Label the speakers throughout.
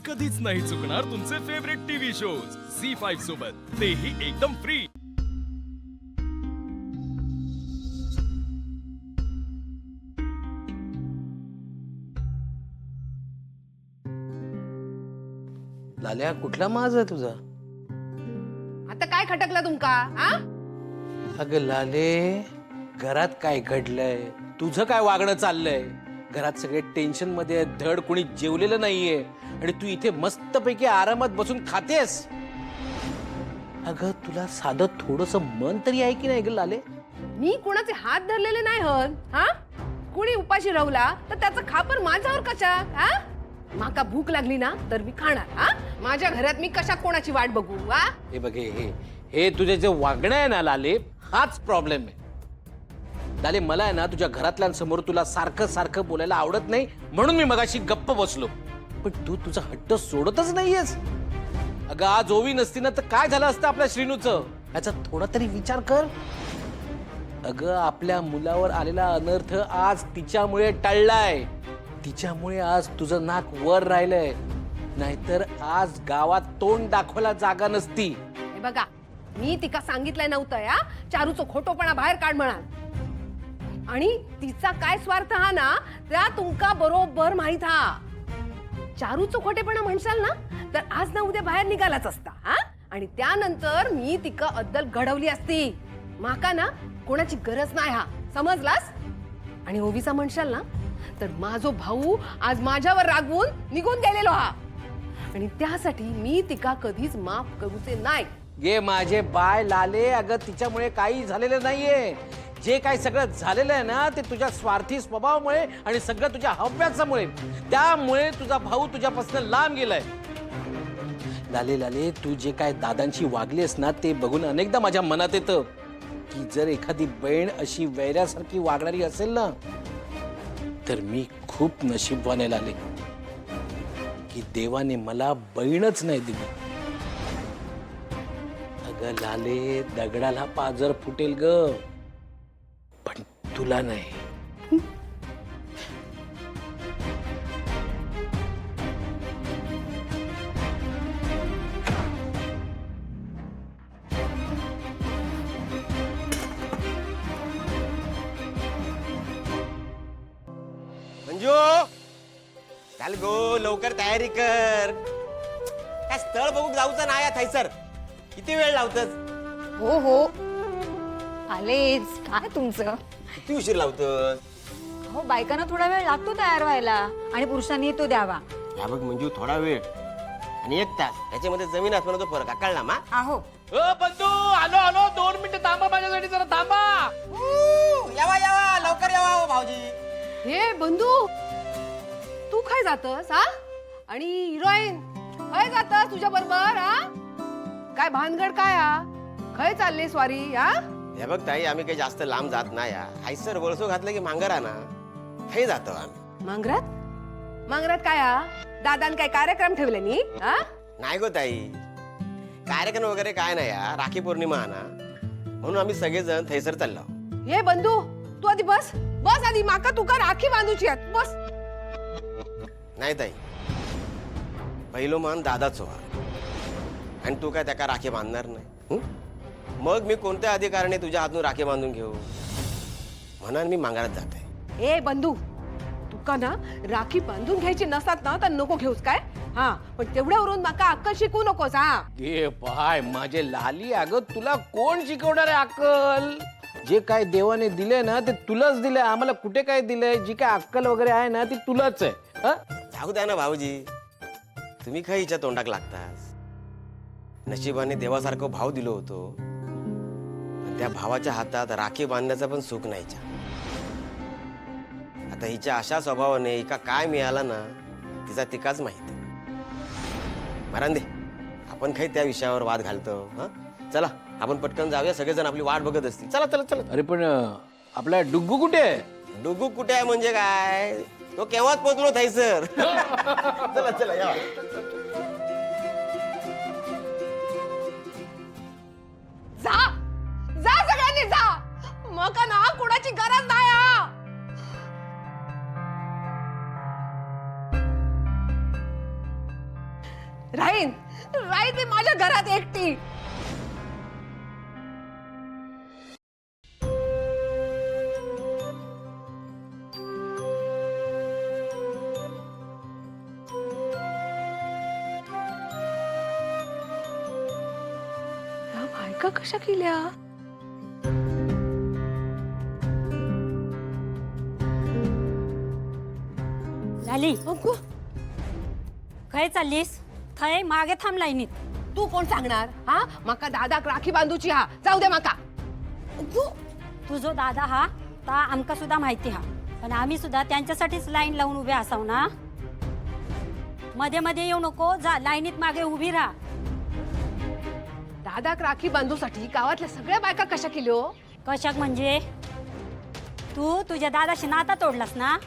Speaker 1: कधीच नाही चुकणार तुमचे फेवरेट टीव्ही शोज झी5 सोबत, तेही एकदम फ्री।
Speaker 2: लाल्या कुठला माज आहे तुझा?
Speaker 3: आता काय खटकलं तुमका? हा?
Speaker 2: अगं लाले, घरात काय घडलंय? तुझं काय वागणं चाललंय? घरात सगळे टेन्शन मध्ये आहेत, धड कोणी जेवलेलं नाहीये आणि तू इथे मस्तपैकी आरामात बसून खातेस। अगं तुला साधं थोडंसं मन तरी आहे की नाही ग लाले?
Speaker 3: मी कोणाचे हात धरलेले नाही हन, हा? कुणी उपाशी राहुला तर त्याचा खापर माझ्यावर कशा? हा? माका भूक लागली ना तर मी खाणार, हा? माझ्या घरात मी कशा कोणाची वाट बघू? हा?
Speaker 2: हे बघ, हे तुझे जे वागणं आहे ना लाले, हाच प्रॉब्लेम आहे। लाले, मला आहे ना तुझ्या घरातल्यांसमोर तुला सारखं सारखं बोलायला आवडत नाही, म्हणून मी मगाशी गप्प बसलो। पण तू तुझा हट्ट सोडतच नाहीयेस। अगं आज ओवी नसती ना तर काय झालं असतं आपल्या श्रीनूचं? याचा थोडा तरी विचार कर। अगं आपल्या मुलावर आलेला अनर्थ आज तिच्यामुळे टळलाय, तिच्यामुळे आज तुझं नाक वर राहिलंय, नाहीतर आज गावात तोंड दाखवायला जागा नसती।
Speaker 3: हे बघा, मी तिका सांगितलंय नव्हतं या चारूचं खोटोपणा बाहेर काढ म्हणा, आणि तिचा काय स्वार्थ हा ना त्या तुमका बरोबर माहित हा। चारूचं खोटेपणा म्हणशाल ना तर आज ना उद्या बाहेर निघालाच असता, हा? आणि त्यानंतर मी तिका अद्दल घडवली असती। माका ना कोणाची गरज नाही, हा समजलास? आणि ओवीचा म्हणशाल ना तर माझो भाऊ आज माझ्यावर रागवून निघून गेलेलो हा, आणि त्यासाठी मी तिका कधीच माफ करूचे नाही।
Speaker 2: गे माझे बाय लाले, अगं तिच्यामुळे काही झालेलं नाहीये। जे काही सगळं झालेलं आहे ना ते तुझ्या स्वार्थी स्वभावामुळे आणि सगळं तुझ्या हव्यासामुळे, त्यामुळे तुझा भाऊ तुझ्यापासून लांब गेलाय। लाले लाले, तू जे काय दादांची वागलीस ना ते बघून अनेकदा माझ्या मनात येतं की जर एखादी बहीण अशी वैऱ्यासारखी वागणारी असेल ना तर मी खूप नशीबवान लाले की देवाने मला बहीणच नाही दिली। अगं लाले, दगडाला पाजर फुटेल ग, पण तुला नाही।
Speaker 4: मंजू, चाल गो, लवकर तयारी कर। काय स्थळ बघूक जाऊचं नाही थैसर, किती वेळ लावतस?
Speaker 5: हो हो आलेच। काय तुमचं?
Speaker 4: किती उशीर लावतस?
Speaker 5: हो, बायकांना थोडा वेळ लागतो तयार व्हायला आणि पुरुषांनी तो द्यावा।
Speaker 4: या बघ मंजू, थोडा वेळ आणि 1 तास याच्यामध्ये जमीन आसमानाचा फरक आहे, कळला मा?
Speaker 5: आहो,
Speaker 2: बंधू, आलो आलो, 2 मिनिटं थांबा माझ्यासाठी, जरा थांबा।
Speaker 4: यावा यावा, लवकर यावा हो भाऊजी।
Speaker 3: हे बंधू, तू काय जातस हा? आणि हिरोईन काय जातस तुझ्या बरोबर? हा, काय भानगड काय? हा, खय चालले स्वारी? हा,
Speaker 4: हे बघ ताई, आम्ही काही जास्त लांब जात नाही या। हायसर वळसो घातलं की मांगरा ना, हे जातो आम्ही।
Speaker 3: मांगरात? मांगरात काय? हा, दादान काय कार्यक्रम ठेवले नी? हा,
Speaker 4: नाही गो ताई, कार्यक्रम वगैरे काय नाही या, राखी पौर्णिमा आहे ना, म्हणून आम्ही सगळेजण थैसर चाललो।
Speaker 3: हे बंधू, तू आधी बस बस, आधी माका तुका राखी बांधूची आहे, बस।
Speaker 4: नाही ताई, पहिलो मान दादाच व्हा, आणि तू काय त्याका राखी बांधणार नाही? मग मी कोणत्या अधिकाराने तुझ्या हातून राखी बांधून घेऊ? म्हणून मी मांगरात जात आहे।
Speaker 3: ए बंधू, तुका ना राखी बांधून घ्यायची नसतात ना तर नको घेऊस काय? हा, पण तेवढ्यावरून माका अक्कल शिकवू नकोस। हा,
Speaker 2: गे बाय माझे लाली, अगं तुला कोण शिकवणार आहे अक्कल? जे काय देवाने दिले ना ते तुलाच दिले, आम्हाला कुठे काय दिलंय? जी काय अक्कल वगैरे आहे ना ती तुलाच आहे।
Speaker 4: जाऊ द्या ना भाऊजी, तुम्ही काय हिच्या तोंडाक लागतास? नशिबाने देवासारखं भाव दिलो होतो, पण त्या भावाच्या हातात राखी बांधण्याचं पण सुख नाही। आता हिच्या अशा स्वभावाने हिका काय मिळाला ना तिचा तिकाच माहिती। मरांदे, आपण काही त्या विषयावर वाद घालतो? हा, चला आपण पटकन जाऊया, सगळेजण आपली वाट बघत असतील। चला चला चला।
Speaker 2: अरे पण आपला डुग्गू कुठे आहे?
Speaker 4: डुगू कुठे आहे म्हणजे काय? तो केव्हाच पोचलो थैसर। चला चला या।
Speaker 3: जा जा, सगळ्यांनी जा, मग ना कोणाची गरज नाही। हा, राहीन राहीन मी माझ्या घरात एकटी. या बायका कशा केल्या?
Speaker 6: झाली
Speaker 3: अगो,
Speaker 6: खय चाललीस? थंय मागे थांब लाईनीत.
Speaker 3: तू कोण सांगणार? हा माका दादाक राखी बांधूची हा, जाऊ दे माका. अगो,
Speaker 6: तुझो दादा हा ता आमका सुद्धा माहिती हा, पण आम्ही सुद्धा त्यांच्यासाठीच लाईन लावून उभे असाव ना. मध्ये मध्ये येऊ नको, जा लाईनीत मागे उभी राहा.
Speaker 3: दादाक राखी बांधूसाठी गावातल्या सगळ्या बायका कशा केल्यो?
Speaker 6: कशाक म्हणजे? तू तुझ्या दादाशी नाता तोडलास ना.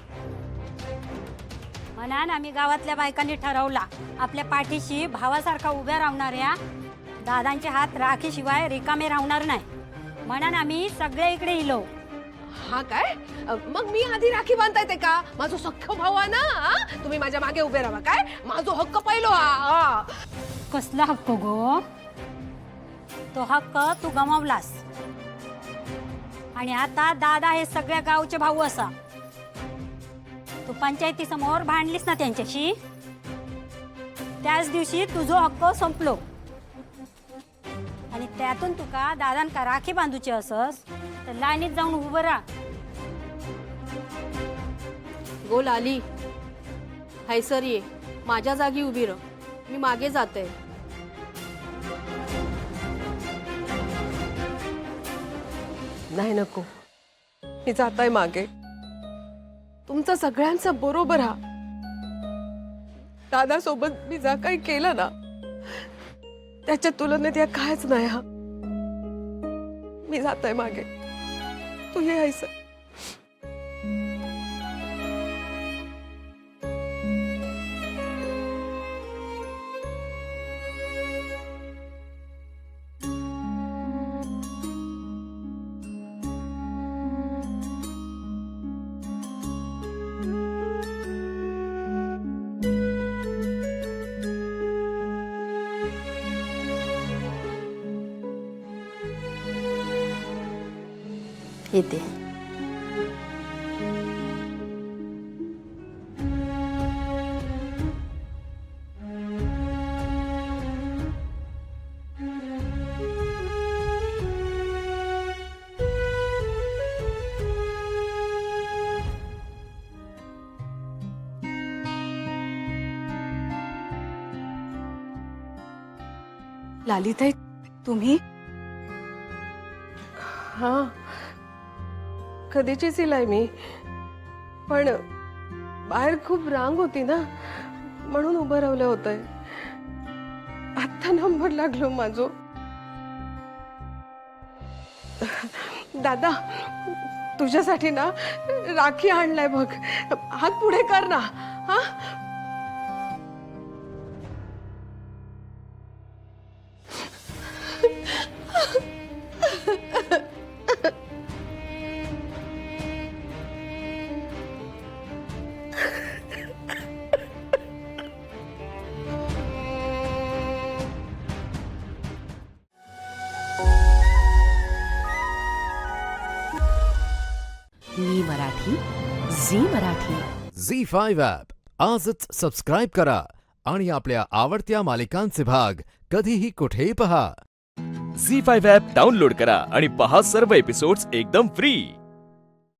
Speaker 6: म्हणान आम्ही गावातल्या बायकांनी ठरवला, आपल्या पाठीशी भावासारखा उभ्या राहणाऱ्या दादांचे हात राखीशिवाय रिकामे राहणार नाही. म्हणान आम्ही सगळे इकडे इलो.
Speaker 3: हा काय? मग मी आधी राखी बांधता येते का? माझो सख्ख भाऊ आहे ना. हा? तुम्ही माझ्या मागे उभे राहा काय? माझो हक्क पहिलो हा.
Speaker 6: कसला हक्क गो? तो हक्क तू गमावलास आणि आता दादा हे सगळ्या गावचे भाऊ असा. तू पंचायती समोर भांडलीस ना त्यांच्याशी, त्याच दिवशी तुझो हक्क संपलो आणि त्यातून तुका दादांका राखी बांधूची असस तर लाईनीत जाऊन उभं राहा.
Speaker 7: गोल आली हैसर ये, माझ्या जागी उभी रह, मी मागे जाते.
Speaker 3: नाही नको, मी जाताय मागे. तुमचं सगळ्यांचं बरोबर हा. दादा सोबत मी जा काही केलं ना त्याच्या तुलनेत या कायच नाही हा. मी जाताय मागे, तू हे हैसर.
Speaker 6: येते.
Speaker 3: लालिताई, तुम्ही? हा, कधीचीच इलाय मी, पण बाहेर खूप रांग होती ना म्हणून उभं राहिलं होतंय. आत्ता नंबर लागलो माझो. दादा, तुझ्यासाठी ना राखी आणलाय बघ, हात पुढे कर ना. हा,
Speaker 8: मी मराठी, झी मराठी.
Speaker 9: झी5 ॲप आजच सबस्क्राईब करा आणि आपल्या आवडत्या मालिकांचे भाग कधीही कुठेही पहा.
Speaker 1: झी5 ॲप डाउनलोड करा आणि पहा सर्व एपिसोड्स एकदम फ्री.